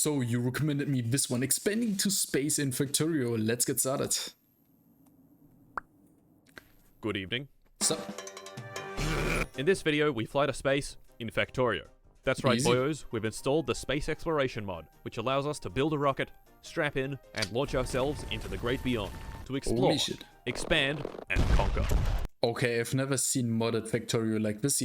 So you recommended me this one, expanding to space in Factorio. Let's get started. Good evening. So, In this video, we fly to space in Factorio. That's right, Easy. boyos, we've installed the space exploration mod, which allows us to build a rocket, strap in, and launch ourselves into the great beyond, to explore, Holy shit. expand, and conquer. Okay, I've never seen modded Factorio like this.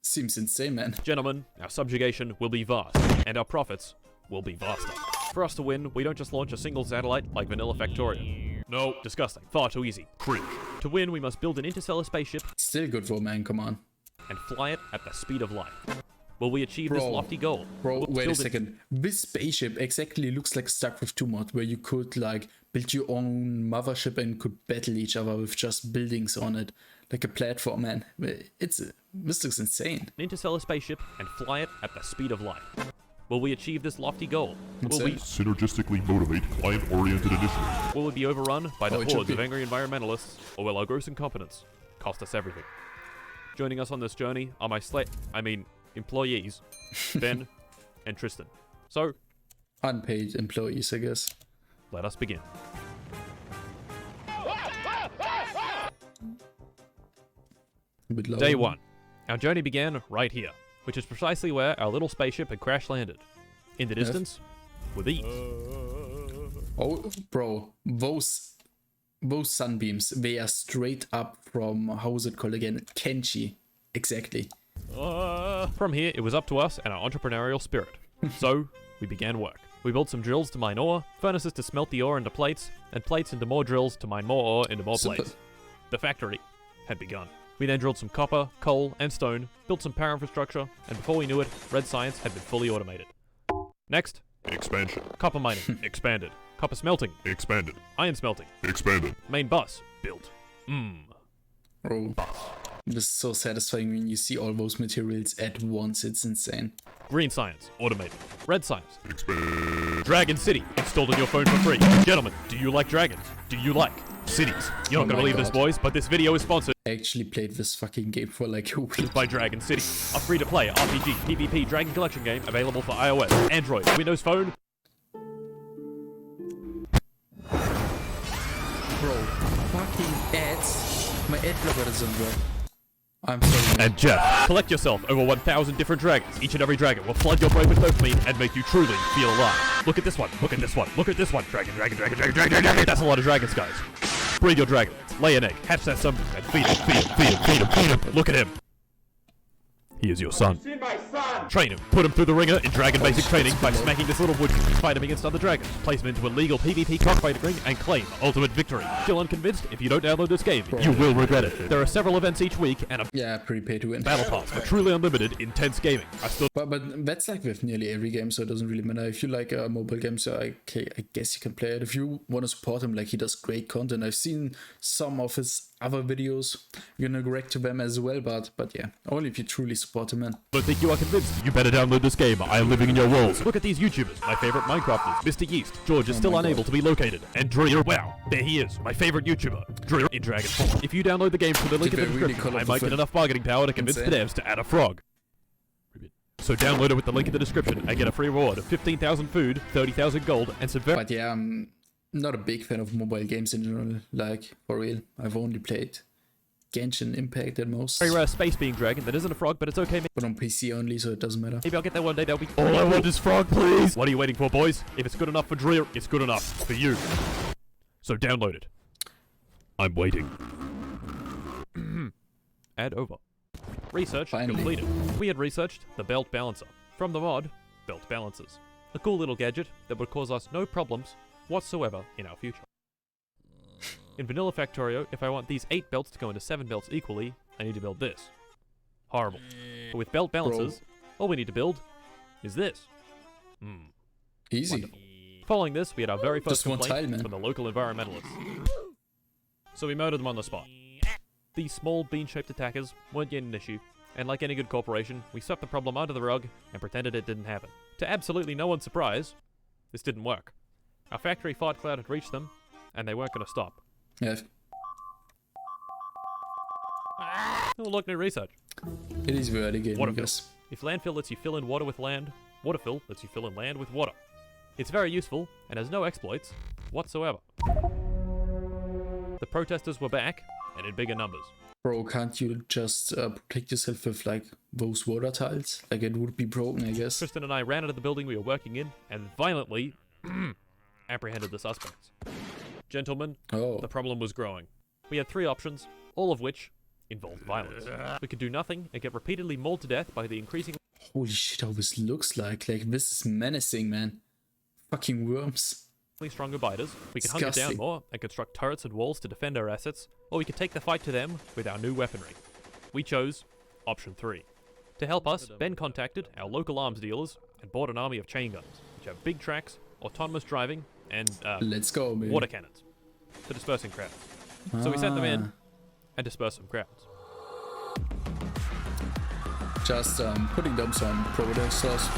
Seems insane, man. Gentlemen, our subjugation will be vast, and our profits will be vaster. For us to win, we don't just launch a single satellite like vanilla Factorio. No, disgusting. Far too easy. Cringe. To win, we must build an interstellar spaceship Still good for man, come on. and fly it at the speed of light. Will we achieve this Bro. lofty goal? Bro, We'll wait a build it- second. This spaceship exactly looks like StarCraft 2 mod, where you could like build your own mothership and could battle each other with just buildings on it. Like a platform, man. This looks insane. An interstellar spaceship and fly it at the speed of light. Will we achieve this lofty goal? Will we, Synergistically motivate client-oriented initiatives. will we be overrun by the Oh, it should hordes of be. angry environmentalists, or will our gross incompetence cost us everything? Joining us on this journey are my employees, Ben and Tristan. So, Unpaid employees, I guess. let us begin. A bit low. Day 1. Our journey began right here, which is precisely where our little spaceship had crash landed. In the distance were these. Oh, bro, those sunbeams, they are straight up from, how was it called again? Kenshi. Exactly. From here, it was up to us and our entrepreneurial spirit. So, we began work. We built some drills to mine ore, furnaces to smelt the ore into plates, and plates into more drills to mine more ore into more Super. plates. The factory had begun. We then drilled some copper, coal, and stone, built some power infrastructure, and before we knew it, red science had been fully automated. Next, Expansion. copper mining, expanded. Copper smelting, Expanded. iron smelting. Expanded. Main bus, built. Bro, this is so satisfying when you see all those materials at once. It's insane. Green science, automated. Red science, Expand. Dragon City, installed on your phone for free. Gentlemen, do you like dragons? Do you like cities? You're Oh not gonna my believe this, God. boys, but this video is sponsored I actually played this fucking game for like a week. by Dragon City, a free-to-play RPG PvP Dragon Collection game available for iOS, Android, Windows Phone. Bro, fucking ads. My ad blocker doesn't work. I'm sorry. And Jeff, collect yourself over 1,000 different dragons. Each and every dragon will flood your brain with dopamine and make you truly feel alive. Look at this one, look at this one, look at this one. Dragon, dragon, dragon, dragon, dragon, dragon. That's a lot of dragons, guys. Breed your dragon, lay an egg, hatch that son, and feed him, feed him, feed him, feed him, feed him. Look at him. He is your son. Train him. Put him through the ringer in Dragon Basic Training by smacking this little wood. Fight him against other dragons. Place him into a legal PvP cockfighting ring and claim ultimate victory. Still unconvinced? If you don't download this game, you will regret it. There are several events each week and a Yeah, pretty pay to win. battle pass for truly unlimited, intense gaming. I still But that's like with nearly every game, so it doesn't really matter. If you like a mobile game, so I guess you can play it. If you want to support him, like he does great content. I've seen some of his other videos. You're gonna react to them as well, but yeah, only if you truly support him, man. don't think you are convinced. You better download this game. I am living in your worlds. Look at these YouTubers. My favorite Minecrafters. Mr. Yeast. George is still my unable to be located. And Dreer. Wow, there he is. My favorite YouTuber. Dreer in Dragon Form. If you download the game from the link in Did the they really description, call I it might the get enough bargaining power to convince the Insane. devs to add a frog. So download it with the link in the description and get a free reward of 15,000 food, 30,000 gold, and some very But yeah, I'm not a big fan of mobile games in general. Like for real, I've only played Genshin Impact at most, rare space being dragon that isn't a frog, but it's okay. but on PC only, so it doesn't matter. Maybe I'll get there one day. That'll be all I want is frog, please. What are you waiting for, boys? If it's good enough for Dreer, it's good enough for you. So download it. I'm waiting. Add over. Research Finally. completed. We had researched the belt balancer from the mod Belt Balancers, a cool little gadget that would cause us no problems whatsoever in our future. In vanilla Factorio, if I want these 8 belts to go into 7 belts equally, I need to build this. Horrible. But with belt balancers, all we need to build is this. Easy. Wonderful. Following this, we had our very first Just one complaint tile, man. from the local environmentalists. So we murdered them on the spot. These small bean-shaped attackers weren't yet an issue, and like any good corporation, we swept the problem under the rug and pretended it didn't happen. To absolutely no one's surprise, this didn't work. Our factory fart cloud had reached them, and they weren't going to stop. Yeah, Oh, look, new research. it is very early game, I Water guess. If landfill lets you fill in water with land, Water fill lets you fill in land with water. It's very useful and has no exploits whatsoever. The protesters were back and in bigger numbers. Bro, can't you just protect yourself with like those water tiles? Like it would be broken, I guess. Tristan and I ran out of the building we were working in and violently apprehended the suspects. Gentlemen, Oh. the problem was growing. We had 3 options, all of which involved violence. We could do nothing and get repeatedly mauled to death by the increasing Holy shit, how this looks like. Like, this is menacing, man. Fucking worms. stronger biters. We could hunt it down Disgusting. more and construct turrets and walls to defend our assets, or we could take the fight to them with our new weaponry. We chose option 3. To help us, Ben contacted our local arms dealers and bought an army of chain guns, which have big tracks, autonomous driving, and Let's go, man. water cannons for dispersing crowds. So we sent them in and dispersed some crowds. Just putting them some protesters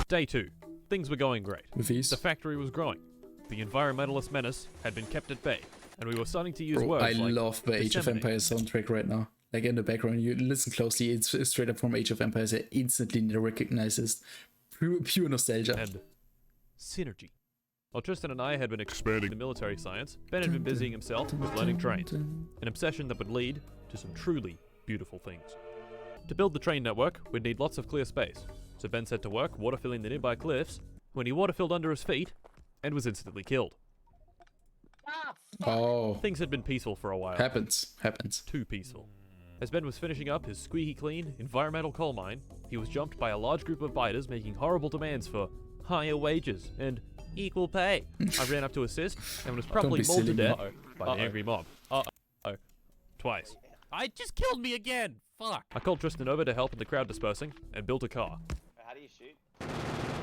Day 2. Things were going great. with ease. The factory was growing. The environmentalist menace had been kept at bay, and we were starting to use Bro, words I like love the Age of disseminate. Empires soundtrack right now. Like in the background, you listen closely, it's straight up from Age of Empires. I instantly recognize this. Pure nostalgia. and synergy. While Tristan and I had been expanding the military science, Ben had been busying himself with learning trains, an obsession that would lead to some truly beautiful things. To build the train network, we'd need lots of clear space, so Ben set to work water filling the nearby cliffs when he water filled under his feet and was instantly killed. Oh, Things had been peaceful for a while. happens. Too peaceful. As Ben was finishing up his squeaky clean environmental coal mine, he was jumped by a large group of biters making horrible demands for higher wages and equal pay. I ran up to assist and was promptly be mauled to silly, death man. by the angry mob. Twice. I just killed me again! Fuck. I called Tristan over to help in the crowd dispersing and built a car. How do you shoot?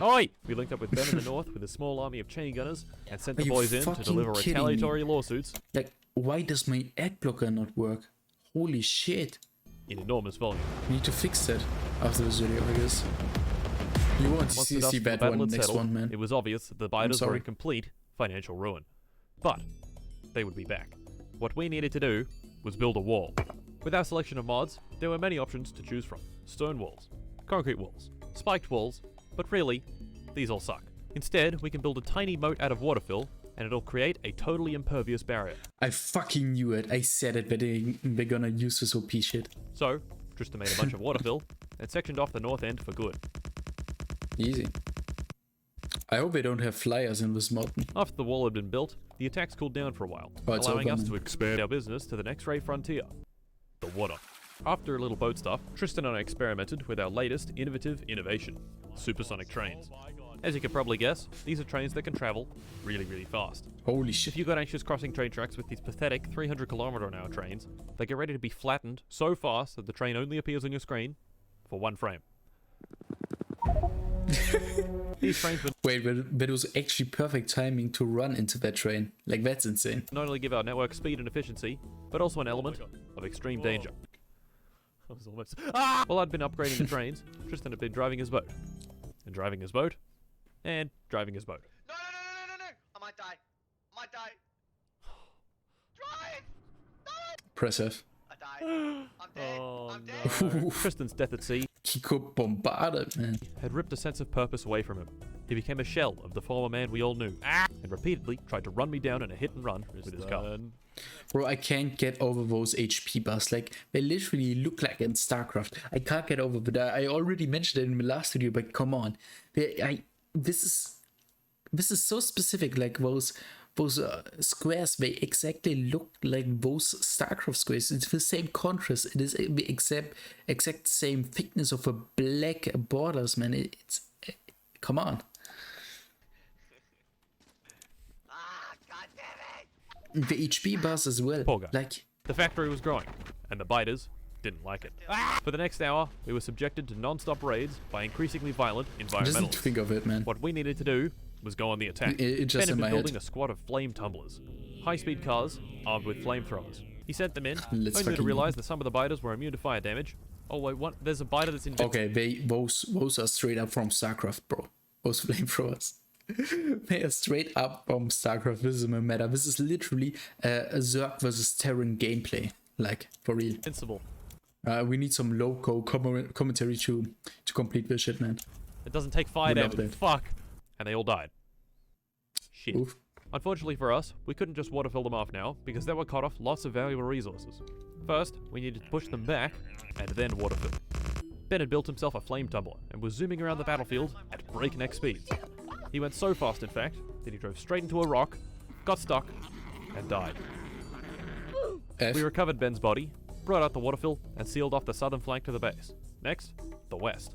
Oi! We linked up with Ben in the north with a small army of chain gunners and sent Are the you boys in to fucking deliver kidding me? retaliatory lawsuits Like, why does my ad blocker not work? Holy shit. in enormous volume. We need to fix that after this video, I guess. You won't Once see, the dust see of the that battle one had next settled, one, man. it was obvious that the biters were sorry. in complete financial ruin. But they would be back. What we needed to do was build a wall. With our selection of mods, there were many options to choose from. Stone walls, concrete walls, spiked walls, but really, these all suck. Instead, we can build a tiny moat out of water fill, and it'll create a totally impervious barrier. I fucking knew it. I said it, but they're gonna use this OP shit. So, Tristan made a bunch of water fill and sectioned off the north end for good. Easy. I hope they don't have flyers in this mod. After the wall had been built, the attacks cooled down for a while, Oh, it's allowing over, us man. to expand our business to the next ray frontier, the water. After a little boat stuff, Tristan and I experimented with our latest innovative innovation, supersonic trains. As you can probably guess, these are trains that can travel really, really fast. Holy If shit. you got anxious crossing train tracks with these pathetic 300km/h trains, they get ready to be flattened so fast that the train only appears on your screen for 1 frame. These trains would Wait, but it was actually perfect timing to run into that train. Like, that's insane. not only give our network speed and efficiency, but also an element of extreme danger. I was almost... While I'd been upgrading the trains, Tristan had been driving his boat. And driving his boat. And driving his boat. No, no, no, no, no, no, no! I might die. I might die. Drive! No! Press F. I died. I'm dead. Oh, I'm dead. no. Tristan's death at sea Kiko bombarded, man. had ripped a sense of purpose away from him. He became a shell of the former man we all knew, and repeatedly tried to run me down in a hit and run with his car. Bro, I can't get over those HP bars. Like, they literally look like in StarCraft. I can't get over that. I already mentioned it in the last video, but come on. This is so specific. Like, those squares, they exactly look like those StarCraft squares. It's the same contrast. It is the exact same thickness of the black borders, man. It's come on. Ah, god damn it! The HP bars as well. Poor guy. Like, The factory was growing, and the biters didn't like it. For the next hour, we were subjected to non-stop raids by increasingly violent just need to environmentalists. think of it, man. What we needed to do was go on the attack. It's just Ben had in been my building head. a squad of flame tumblers, high-speed cars armed with flamethrowers. He sent them in, Let's only to fucking- realize that some of the biters were immune to fire damage. Oh wait, what? There's a biter that's invincible. Okay, those are straight up from StarCraft, bro. Those flamethrowers. They are straight up from StarCraft. This is no matter. This is literally a Zerg versus Terran gameplay. Like, for real. Invincible. We need some loco commentary to complete this shit, man. It doesn't take fire We love damage. that. Fuck. And they all died. Shit. Oof. Unfortunately for us, we couldn't just water fill them off now, because that would cut off lots of valuable resources. First, we needed to push them back, and then water fill. Ben had built himself a flame tumbler, and was zooming around the battlefield at breakneck speeds. He went so fast, in fact, that he drove straight into a rock, got stuck, and died. F. We recovered Ben's body, brought out the water fill, and sealed off the southern flank to the base. Next, the west.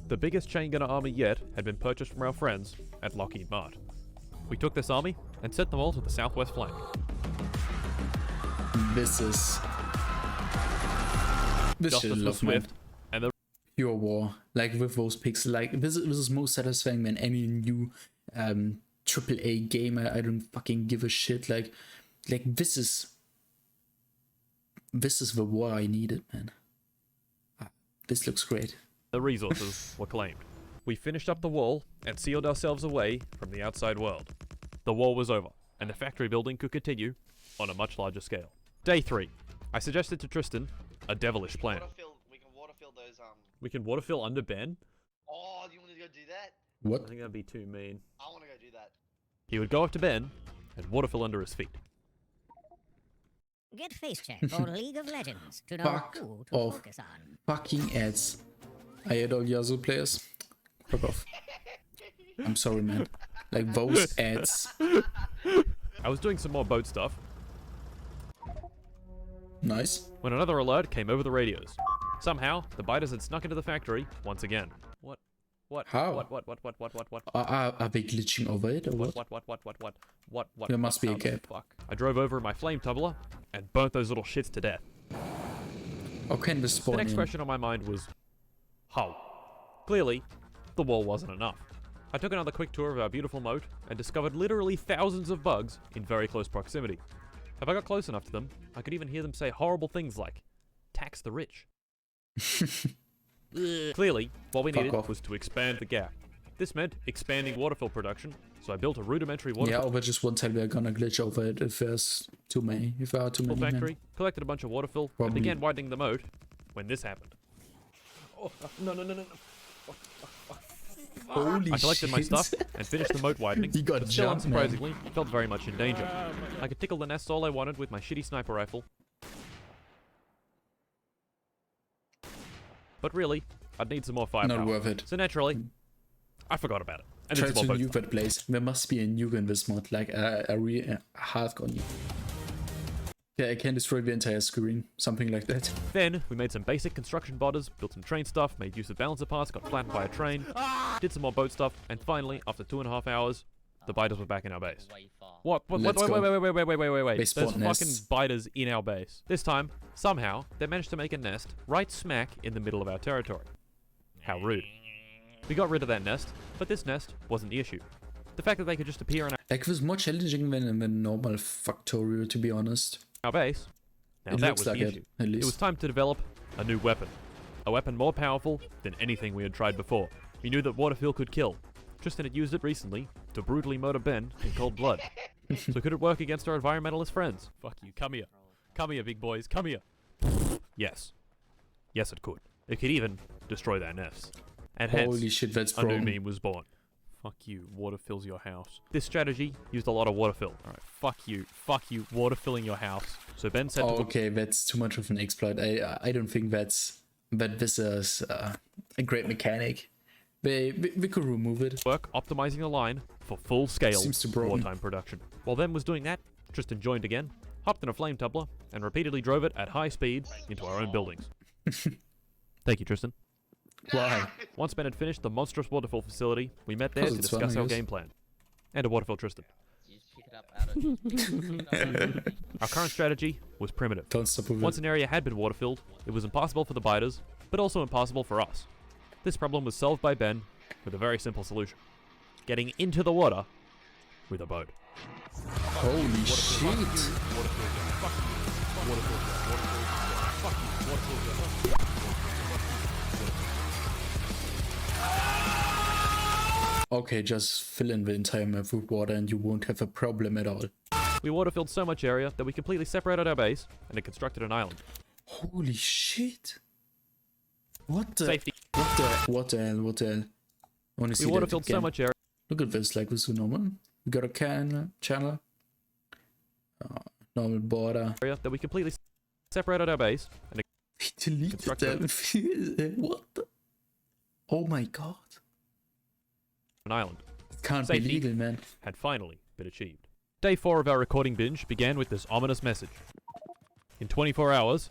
The biggest chain gunner army yet had been purchased from our friends at Lockheed Mart. We took this army and sent them all to the southwest flank. This is Justice shit was love, man. swift, and the Pure war, like with those pixels. Like this is more satisfying than any new AAA game. I don't fucking give a shit. Like this is the war I needed, man. This looks great. resources were claimed. We finished up the wall and sealed ourselves away from the outside world. The war was over, and the factory building could continue on a much larger scale. Day 3. I suggested to Tristan a devilish plan. We can water fill those We can water fill under Ben? Oh, do you want to go do that? What? I think that'd be too mean. I want to go do that. He would go up to Ben and water fill under his feet. Get face check or League of Legends to know Fuck who to off. focus on. Fucking ads. I hate all Yazoo players. Fuck off. I'm sorry, man. Like those ads. I was doing some more boat stuff Nice. when another alert came over the radios. Somehow, the biters had snuck into the factory once again. What? How? What? Are they glitching over it or what? What? There must be a How the gap. Fuck. I drove over in my flame tumbler and burnt those little shits to death. How can this The spawn next in? question on my mind was, how? Clearly, the wall wasn't enough. I took another quick tour of our beautiful moat and discovered literally thousands of bugs in very close proximity. If I got close enough to them, I could even hear them say horrible things like, tax the rich. Clearly, what we Fuck needed off. was to expand the gap. This meant expanding waterfill production, so I built a rudimentary Yeah, waterfill over just one time we're gonna glitch over it if there's too many. If there are too many. man. factory, collected a bunch of waterfill, and Probably. began widening the moat when this happened. Oh, no. Holy I collected my shit. stuff and finished the moat widening, You got but still, jumped, man. unsurprisingly, felt very much in danger. I could tickle the nests all I wanted with my shitty sniper rifle, but really, I'd need some more firepower. Not worth it. So naturally, I forgot about it. And Try did to some more boat nuke that place. There must be a nuke in this mod, like a hardcore nuke. Yeah, I can destroy the entire screen, something like that. Then, we made some basic construction bodders, built some train stuff, made use of balancer parts, got flattened by a train, did some more boat stuff, and finally, after 2.5 hours, the biters were back in our base. What? Let's go. Wait. They There's spawn fucking nests. biters in our base. This time, somehow, they managed to make a nest right smack in the middle of our territory. How rude. We got rid of that nest, but this nest wasn't the issue. The fact that they could just appear in Like, it was more challenging than in the normal Factorio, to be honest. our base, now It that looks was like the it, issue. at It least. was time to develop a new weapon. A weapon more powerful than anything we had tried before. We knew that waterfill could kill. Tristan had used it recently to brutally murder Ben in cold blood. So could it work against our environmentalist friends? Fuck you, come here. Come here, big boys, come here. Yes. Yes, it could. It could even destroy their nests. And hence, Holy shit, that's a new broken. meme was born. Fuck you, water fills your house. This strategy used a lot of water fill. Alright, fuck you, water filling your house. So Ben said Oh, to okay, that's too much of an exploit. I don't think that this is a great mechanic. We could remove it. work optimizing the line for full-scale Seems too broken. wartime production. While Ben was doing that, Tristan joined again, hopped in a flame tumbler, and repeatedly drove it at high speed into our own buildings. Thank you, Tristan. Why? Once Ben had finished the monstrous waterfall facility, we met there to 'Cause it's fun, discuss I our guess. game plan. And a waterfall Tristan. You just pick it up out of. Our current strategy was primitive. Don't stop with Once it. an area had been water-filled, it was impossible for the biters, but also impossible for us. This problem was solved by Ben with a very simple solution. Getting into the water with a boat. Holy shit! Okay, just fill in the entire map with water and you won't have a problem at all. We water-filled so much area that we completely separated our base and had constructed an island. Holy shit! What the? Safety. What the hell? I want to see We that water filled so again. much area Look at this, like this is normal. We got a channel, normal border. that we completely separated our base and He deleted Constructed. them. What the? Oh my god. an island It can't Safety. be legal, man. had finally been achieved. Day 4 of our recording binge began with this ominous message. In 24 hours,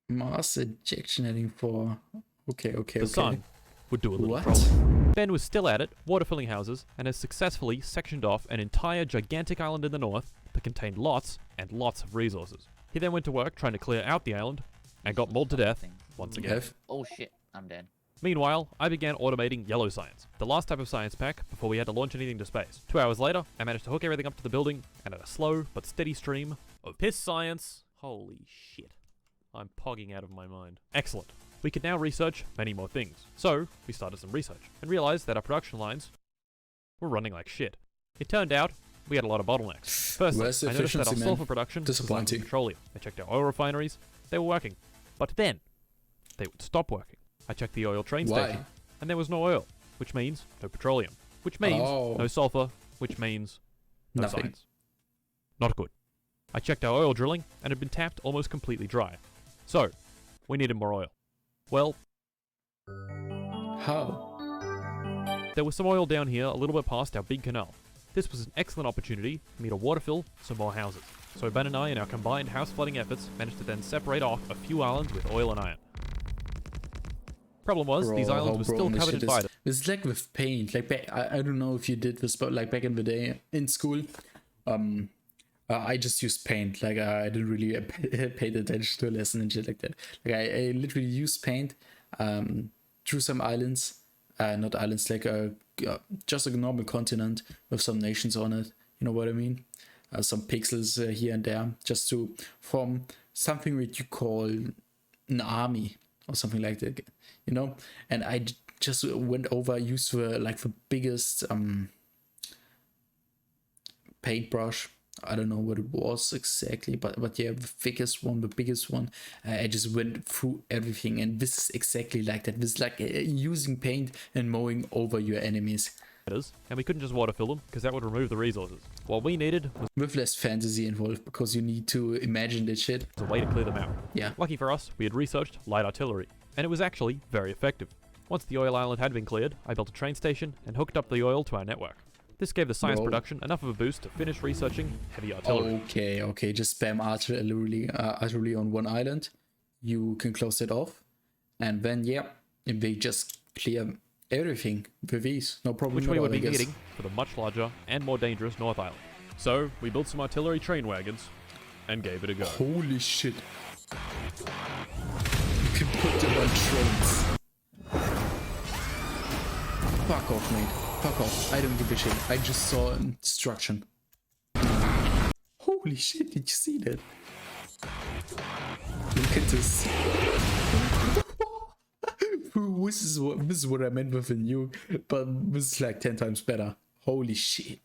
Mass ejection heading for. Okay. the sun would do a little What? trolling. Ben was still at it, water filling houses, and has successfully sectioned off an entire gigantic island in the north that contained lots and lots of resources. He then went to work trying to clear out the island and got mauled to death once again. Have Oh shit, I'm dead. Meanwhile, I began automating yellow science, the last type of science pack before we had to launch anything to space. 2 hours later, I managed to hook everything up to the building, and at a slow but steady stream of piss science. Holy shit. I'm pogging out of my mind. Excellent. We could now research many more things. So, we started some research, and realized that our production lines were running like shit. It turned out, we had a lot of bottlenecks. Firstly, Where's the I noticed that our efficiency, man? sulfur production was lacking Disappointing. petroleum. I checked our oil refineries, they were working. But then, they would stop working. I checked the oil train Why? station, and there was no oil, which means no petroleum, which means Oh. no sulfur, which means no Nothing. science. Not good. I checked our oil drilling, and it had been tapped almost completely dry. So, we needed more oil. Well, How? there was some oil down here a little bit past our big canal. This was an excellent opportunity for me to water fill some more houses. So Ben and I, in our combined house flooding efforts, managed to then separate off a few islands with oil and iron. Problem was, these Bro, islands how were still broken this covered in shit is. vitamin. It's like with paint. Like I don't know if you did this, but like back in the day in school, I just used paint. Like I didn't really pay attention to a lesson and shit like that. Like I literally used paint, drew some islands, not islands, like just a normal continent with some nations on it. You know what I mean? Some pixels here and there, just to form something that you call an army or something like that, you know. And I just went over, used the biggest paintbrush. I don't know what it was exactly, but yeah, the thickest one, the biggest one. I just went through everything, and this is exactly like that. This is like using paint and mowing over your enemies And we couldn't just water fill them, because that would remove the resources. What we needed was with less fantasy involved, because you need to imagine that shit. a way to clear them out. Yeah. Lucky for us, we had researched light artillery, and it was actually very effective. Once the oil island had been cleared, I built a train station and hooked up the oil to our network. This gave the science Whoa. production enough of a boost to finish researching heavy artillery. Okay, just spam artillery on one island. You can close it off, and then yeah, they just clear everything with ease. No problem. Which at we all, would I be guess. needing for the much larger and more dangerous North Island. So, we built some artillery train wagons and gave it a go. Holy shit! You can put them on trains. Fuck off, mate. Fuck off. I don't give a shit. I just saw destruction. Holy shit, did you see that? Look at this. This is what I meant with a nuke, but this is like 10 times better. Holy shit.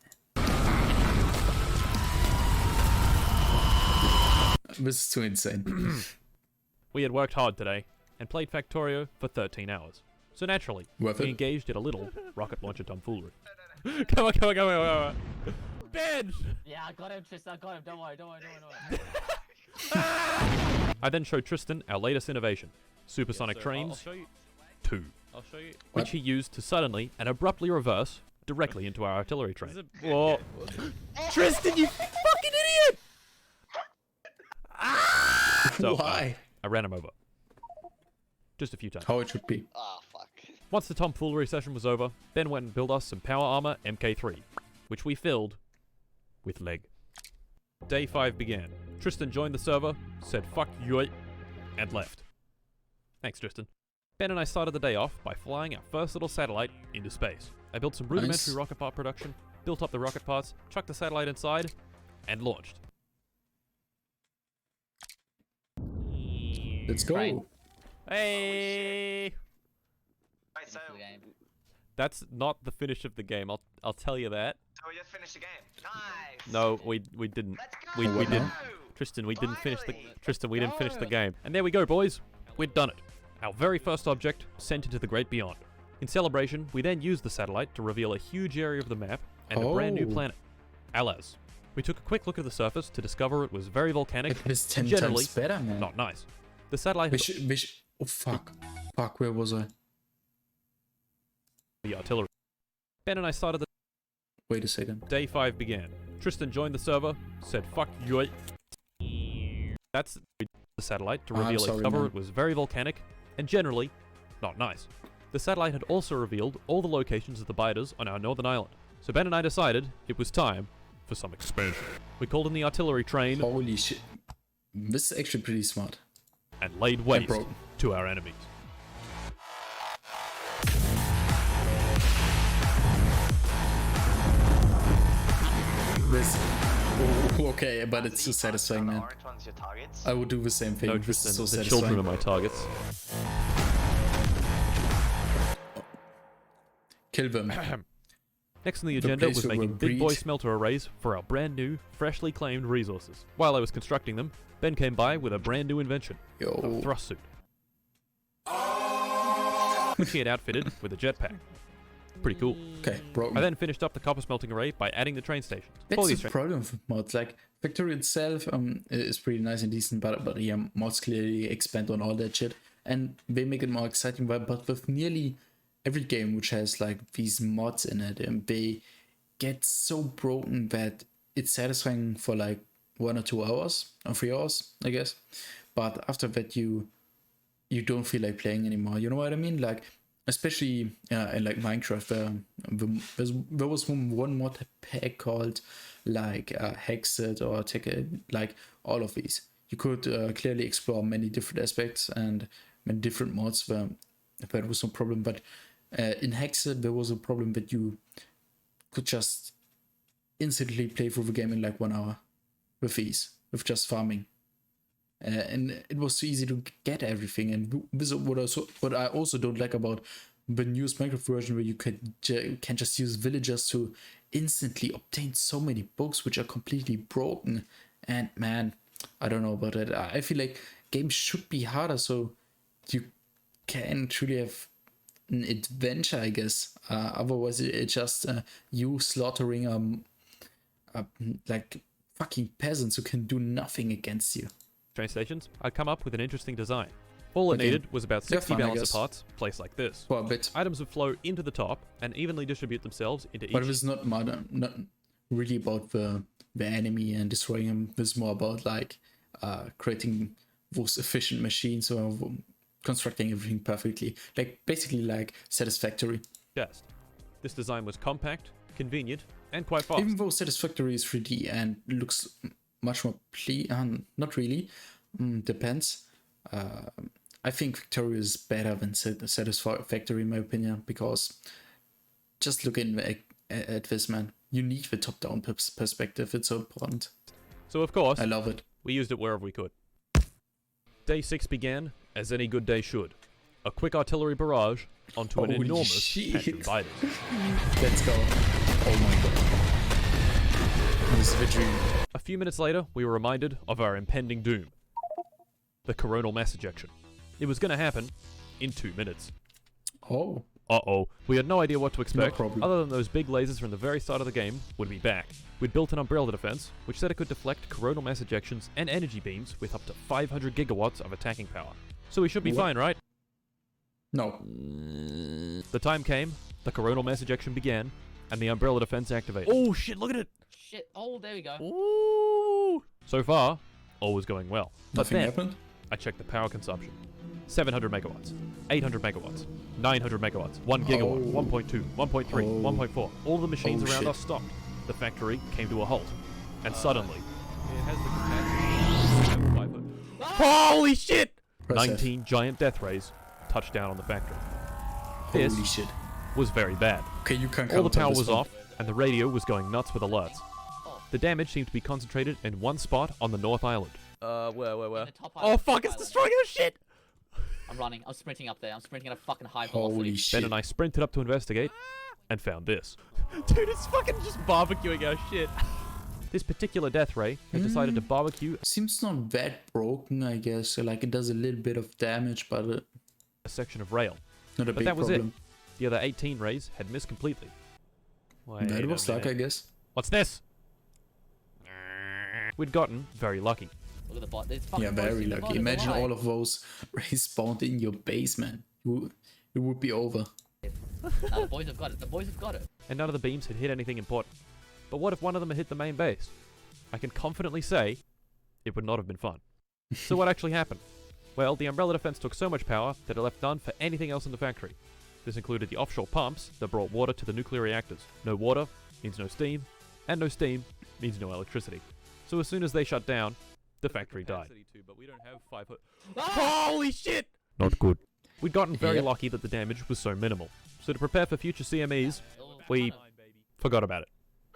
This is too insane. We had worked hard today and played Factorio for 13 hours. So naturally, Worth we it? engaged in a little rocket launcher tomfoolery. Come on. Ben! Yeah, I got him, Tristan. I got him. Don't worry. I then showed Tristan our latest innovation, supersonic I'll trains show you. 2, I'll show you. What? which he used to suddenly and abruptly reverse directly into our artillery train. Whoa. Tristan, you fucking idiot! So, Why? I ran him over. Just a few times. How it should be. Ah, fuck. Once the tomfoolery session was over, Ben went and built us some power armor MK3, which we filled with leg. Day 5 began. Tristan joined the server, said fuck you, and left. Thanks, Tristan. Ben and I started the day off by flying our first little satellite into space. I built some rudimentary Nice. rocket part production, built up the rocket parts, chucked the satellite inside, and launched. Let's go. Right. Hey! Right, so, Finish the game. That's not the finish of the game. I'll tell you that. so we just finished the game. Nice. No, we didn't. Let's go. We What didn't. now? Tristan, we didn't finish the Finally. Tristan, we didn't finish the game. And there we go, boys. We'd done it. Our very first object sent into the great beyond. In celebration, we then used the satellite to reveal a huge area of the map and a brand new Oh. planet, Alaz. We took a quick look at the surface to discover it was very volcanic It was 10 and generally times better, man. not nice. The satellite had Oh, fuck. Fuck, where was I? the artillery. Ben and I started the Wait a second. day 5 began. Tristan joined the server, said fuck you. That's the satellite to I'm reveal sorry, it cover man. it was very volcanic and generally not nice. The satellite had also revealed all the locations of the biters on our northern island. So Ben and I decided it was time for some expansion. We called in the artillery train Holy shit. This is actually pretty smart. and laid waste bro. to our enemies. This. Oh, okay, but it's so satisfying, The man. orange one's your targets. I would do the same thing. No, This is Tristan, so the children are satisfying. my targets. Kill them. Next on the The agenda place was where making we'll big boy breed. smelter arrays for our brand new, freshly claimed resources. While I was constructing them, Ben came by with a brand new invention, a Yo. thrust suit, which he had outfitted with a jetpack. Pretty cool. Okay, bro. I then finished up the copper smelting array by adding the train stations. For That's these the train- problem with mods. Like, Factorio itself is pretty nice and decent, but yeah, mods clearly expand on all that shit. And they make it more exciting, but with nearly every game which has like these mods in it, and they get so broken that it's satisfying for like 1 or 2 hours or 3 hours, I guess. But after that, you don't feel like playing anymore. You know what I mean? Like, especially in like Minecraft, there was one mod pack called like Hexit or like all of these. You could clearly explore many different aspects and many different mods where that was no problem. But in Hexit, there was a problem that you could just instantly play through the game in like 1 hour with ease, with just farming. And it was so easy to get everything. And this is what I also don't like about the newest Minecraft version, where you can just use villagers to instantly obtain so many books which are completely broken. And man, I don't know about that. I feel like games should be harder so you can truly have an adventure, I guess. Otherwise, it's just you slaughtering like fucking peasants who can do nothing against you. train stations, I'd come up with an interesting design. All it Okay. needed was about 60 fun, I balance guess. of parts, placed like this. For a bit. Items would flow into the top and evenly distribute themselves into But each. it's not really about the enemy and destroying them. It's more about like creating those efficient machines or constructing everything perfectly. Like basically like Satisfactory. chest. This design was compact, convenient, and quite fast. Even though Satisfactory is 3D and looks much more not really. Depends. I think Factorio is better than Satisfactory in my opinion, because just looking at this, man, you need the top-down perspective. It's so important. So of course, I love it. we used it wherever we could. Day 6 began, as any good day should. A quick artillery barrage onto an Holy enormous shit. patch of biters. Let's go. Oh my god. This is the dream. A few minutes later, we were reminded of our impending doom. The coronal mass ejection. It was going to happen in 2 minutes. Oh. Uh-oh. We had no idea what to expect, problem. other than those big lasers from the very start of the game would be back. We'd built an umbrella defense, which said it could deflect coronal mass ejections and energy beams with up to 500 gigawatts of attacking power. So we should be What? fine, right? No. The time came, the coronal mass ejection began, and the umbrella defense activated. Oh shit, look at it! Shit. Oh, there we go. Ooh! So far, all was going well. But Nothing then, happened? I checked the power consumption. 700 megawatts, 800 megawatts, 900 megawatts, 1 gigawatt, Oh. 1.2, 1.3, Oh. 1.4. All the machines Oh, around shit. us stopped. The factory came to a halt. And suddenly, it has the capacity. Holy shit! Impressive. 19 giant death rays touched down on the factory. This Holy shit. was very bad. Okay, you can All the counter power this was one. off, and the radio was going nuts with alerts. The damage seemed to be concentrated in one spot on the North Island. Where? In the top Oh island, fuck, top it's island. destroying our shit! I'm running. I'm sprinting up there. I'm sprinting at a fucking high Holy velocity. Ben shit. and I sprinted up to investigate, and found this. Dude, it's fucking just barbecuing our shit. This particular death ray had decided to barbecue Seems not that broken, I guess. Like it does a little bit of damage, but a section of rail. not a But big that was problem. The other 18 rays had missed completely. Wait That a was luck, I minute. guess. What's this? We'd gotten very lucky. Look at the bot. There's fucking Yeah, boys very in the lucky. bot, it's Imagine alive. all of those respawned in your base, man. It would be over. Nah, the boys have got it. The boys have got it. And none of the beams had hit anything important. But what if one of them had hit the main base? I can confidently say it would not have been fun. So what actually happened? Well, the umbrella defense took so much power that it left none for anything else in the factory. This included the offshore pumps that brought water to the nuclear reactors. No water means no steam, and no steam means no electricity. So as soon as they shut down, the factory died. But we don't have 5 Holy shit! Not good. We'd gotten very Yeah. lucky that the damage was so minimal. So to prepare for future CMEs, we forgot about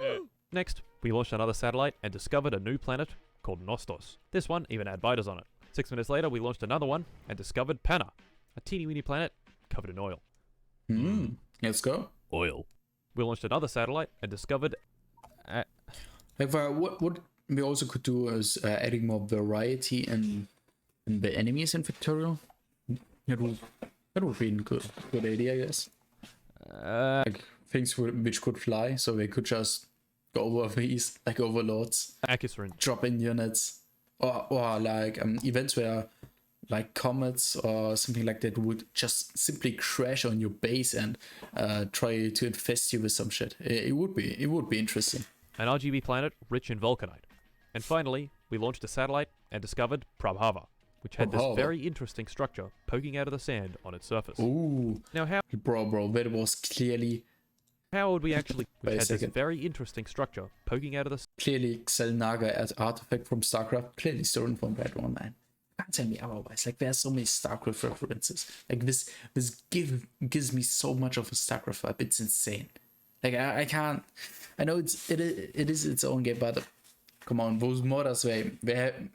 it. Next, we launched another satellite and discovered a new planet called Nostos. This one even had biters on it. 6 minutes later, we launched another one and discovered Panna, a teeny-weeny planet covered in oil. Let's go. Oil. We launched another satellite and discovered... Like, what we also could do is adding more variety in the enemies in Factorio. That would be a good idea, I guess. Like things which could fly, so they could just go over these like overlords, Akisarin. drop in units, or like events where like comets or something like that would just simply crash on your base and try to infest you with some shit. It would be interesting. An RGB planet rich in vulcanite. And finally, we launched a satellite and discovered Prabhava, which had this Prabhava. very interesting structure poking out of the sand on its surface. Ooh, Now bro, that was clearly how would we actually... Wait a Which had this second. very interesting structure poking out of the... clearly Xelnaga as artifact from StarCraft, clearly stolen from that one, man. Can't tell me otherwise. Like there's so many StarCraft references. Like this gives me so much of a StarCraft vibe. It's insane. Like I can't. I know it is its own game, but come on, those modders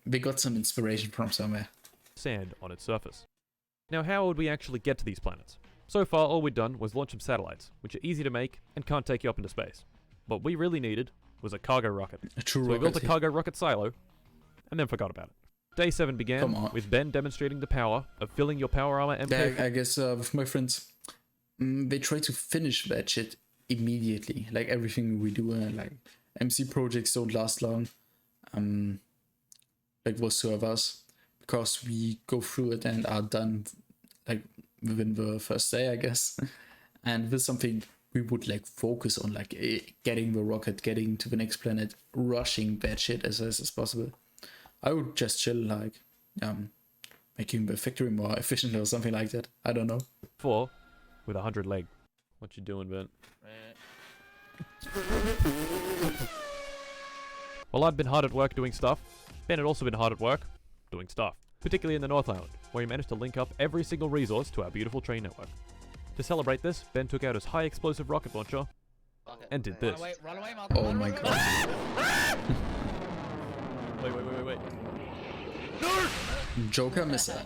they got some inspiration from somewhere. sand on its surface. Now how would we actually get to these planets? So far all we'd done was launch some satellites, which are easy to make and can't take you up into space. What we really needed was a cargo rocket. A true So we built a rocket. cargo rocket silo, and then forgot about it. Day 7 began Come on. with Ben demonstrating the power of filling your power armor MK. Yeah, I guess with my friends, they try to finish that shit immediately. Like everything we do, like MC projects don't last long. Like those servers, because we go through it and are done like within the first day, I guess. And with something we would like focus on, like getting the rocket, getting to the next planet, rushing that shit as fast as possible. I would just chill, like making the factory more efficient or something like that. I don't know. 4 with 100 leg. What you doing, Ben? While I'd been hard at work doing stuff, Ben had also been hard at work doing stuff, particularly in the North Island, where he managed to link up every single resource to our beautiful train network. To celebrate this, Ben took out his high explosive rocket launcher Fuck it. and did this. Run away, Martin. Oh run my away. god. Wait. Joker missile.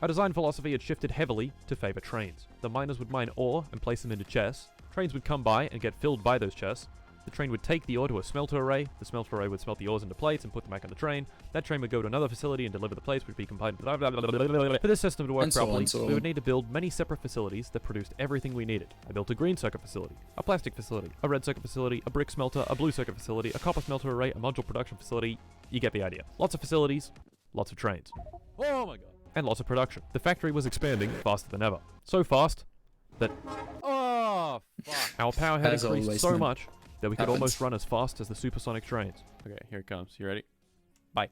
Our design philosophy had shifted heavily to favor trains. The miners would mine ore and place them into chests. Trains would come by and get filled by those chests. The train would take the ore to a smelter array. The smelter array would smelt the ores into plates and put them back on the train. That train would go to another facility and deliver the plates, which would be combined. For this system to work And so on, properly, so we on. would need to build many separate facilities that produced everything we needed. I built a green circuit facility, a plastic facility, a red circuit facility, a brick smelter, a blue circuit facility, a copper smelter array, a module production facility. You get the idea. Lots of facilities, lots of trains. Oh my god. And lots of production. The factory was expanding faster than ever. So fast that our power had As increased always, so man. much that we could Happens. almost run as fast as the supersonic trains. Okay, here it comes. You ready? Bye.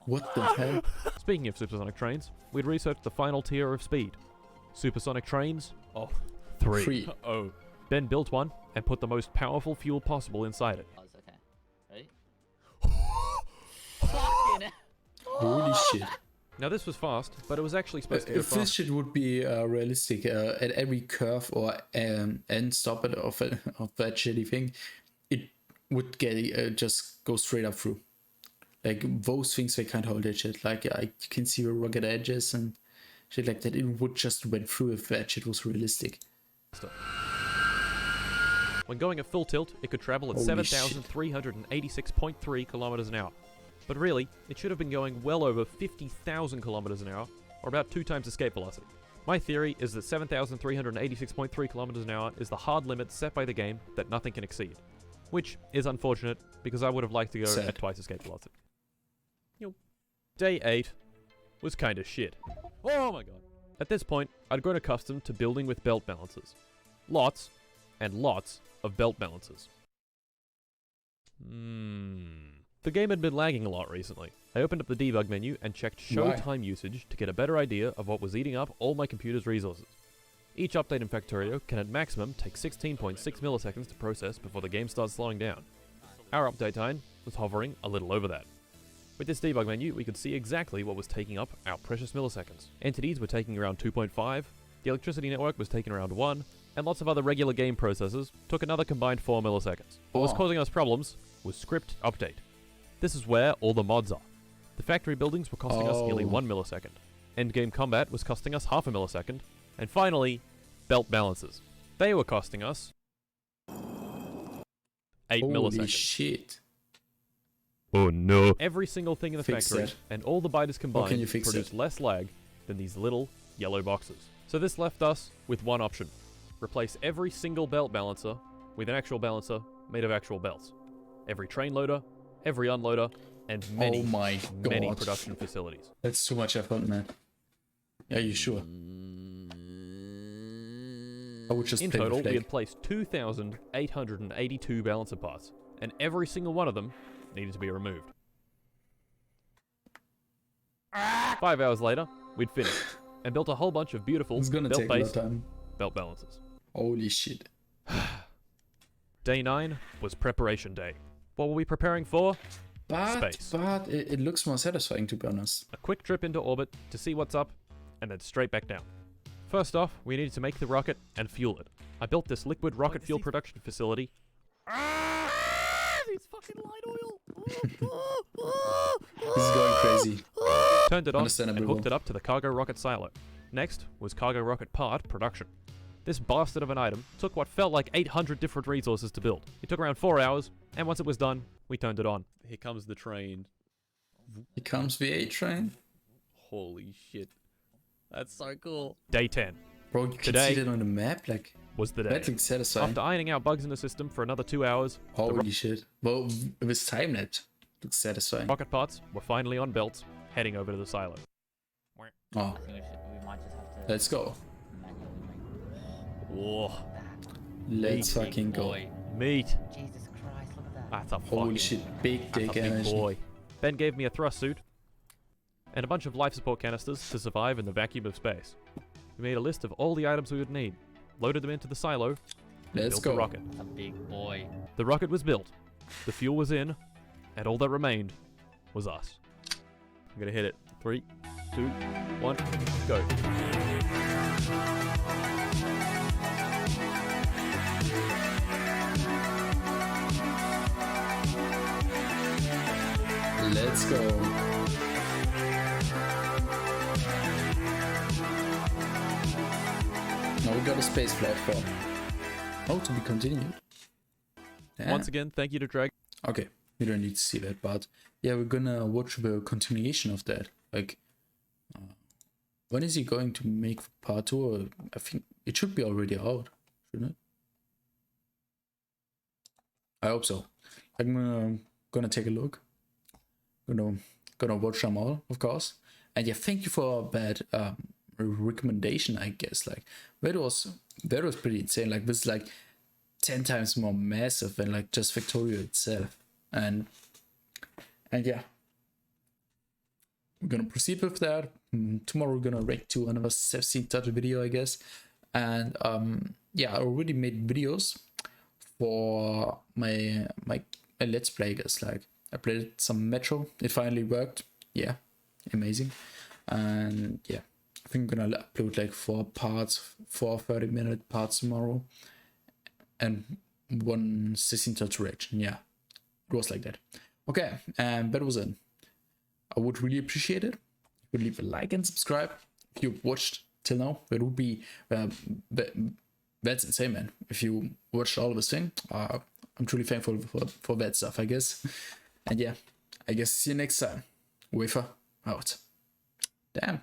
What the hell? Speaking of supersonic trains, we'd researched the final tier of speed. Supersonic trains? Oh, 3. 3. Oh. Ben built one and put the most powerful fuel possible inside it. Oh, it's okay. Ready? Fucking Holy shit. Now this was fast, but it was actually supposed to go If this fast. shit would be realistic at every curve or end stop it of that shitty thing, it would get just go straight up through. Like those things, they can't hold that shit. Like you can see the rugged edges and shit like that. It would just went through if that shit was realistic. When going at full tilt, it could travel at Holy shit. 7,386.3 kilometers an hour. But really, it should have been going well over 50,000 kilometers an hour, or about 2 times escape velocity. My theory is that 7,386.3 kilometers an hour is the hard limit set by the game that nothing can exceed. Which is unfortunate, because I would have liked to go Sad. at twice escape velocity. Day 8 was kinda shit. Oh my god. At this point, I'd grown accustomed to building with belt balancers. Lots, and lots of belt balancers. The game had been lagging a lot recently. I opened up the debug menu and checked show Why? time usage to get a better idea of what was eating up all my computer's resources. Each update in Factorio can at maximum take 16.6 milliseconds to process before the game starts slowing down. Our update time was hovering a little over that. With this debug menu, we could see exactly what was taking up our precious milliseconds. Entities were taking around 2.5, the electricity network was taking around 1, and lots of other regular game processors took another combined 4 milliseconds. What was Oh. causing us problems was script update. This is where all the mods are. The factory buildings were costing us nearly Oh. 1 millisecond. Endgame combat was costing us half a millisecond. And finally, belt balances. They were costing us 8 Holy milliseconds. shit. Oh no. Every single thing in the Fix factory that. and all the biters combined you fix produced it? less lag than these little yellow boxes. So this left us with one option. Replace every single belt balancer with an actual balancer made of actual belts. Every train loader, every unloader, and many, Oh my many god. production facilities. That's too much effort, man. Are you sure? I would just In play total, with we flag. had placed 2,882 balancer parts, and every single one of them needed to be removed. 5 hours later, we'd finished, and built a whole bunch of beautiful It's gonna take a lot of belt-based time. belt balancers. Holy shit. Day 9 was preparation day. What were we preparing for? Space. But it looks more satisfying, to be honest. A quick trip into orbit to see what's up, and then straight back down. First off, we needed to make the rocket and fuel it. I built this liquid rocket fuel production facility. These fucking light oil! This is going crazy. Turned it on and Understandable. hooked it up to the cargo rocket silo. Next was cargo rocket part production. This bastard of an item took what felt like 800 different resources to build. It took around 4 hours, and once it was done, we turned it on. Here comes the train. Here comes the A train. Holy shit. That's so cool. Day 10 Bro, you can Today- see that on the map. Like, was the day. that looks satisfying. After ironing out bugs in the system for another 2 hours, the Holy shit. Well, with time net, looks satisfying. rocket parts were finally on belts, heading over to the silo. Oh, I think we might just have to let's go. manually make Whoa. Let's Big fucking go. boy. Meat. Jesus Christ, look at that. That's a Holy fucking... shit, big That's a dick big energy. boy. Ben gave me a thrust suit and a bunch of life support canisters to survive in the vacuum of space. We made a list of all the items we would need, loaded them into the silo, and Let's built go. the rocket. That's a big boy. The rocket was built, the fuel was in, and all that remained was us. I'm gonna hit it. 3, 2, 1, go. Let's go. Now we got a space platform. Oh, to be continued. Yeah. Once again, thank you to Drag. Okay, you don't need to see that, but yeah, we're gonna watch the continuation of that. Like, when is he going to make part 2? Or I think it should be already out, shouldn't it? I hope so. I'm gonna take a look. Gonna watch them all, of course. And yeah, thank you for that recommendation, I guess. Like, that was pretty insane. Like, this is like 10 times more massive than like just Factorio itself. And yeah, we're gonna proceed with that. Tomorrow we're gonna react to another 17 video, I guess. And yeah, I already made videos for my let's play, I guess. Like, I played some Metro, it finally worked. Yeah, amazing. And yeah, I think I'm gonna upload like 4 parts, 4 30-minute parts tomorrow, and 1 16 touch reaction. Yeah, it was like that. Okay, and that was it. I would really appreciate it. You could leave a like and subscribe if you watched till now. It would be that's insane, man. If you watched all of this thing, I'm truly thankful for that stuff, I guess. And yeah, I guess see you next time. Wafer out. Damn.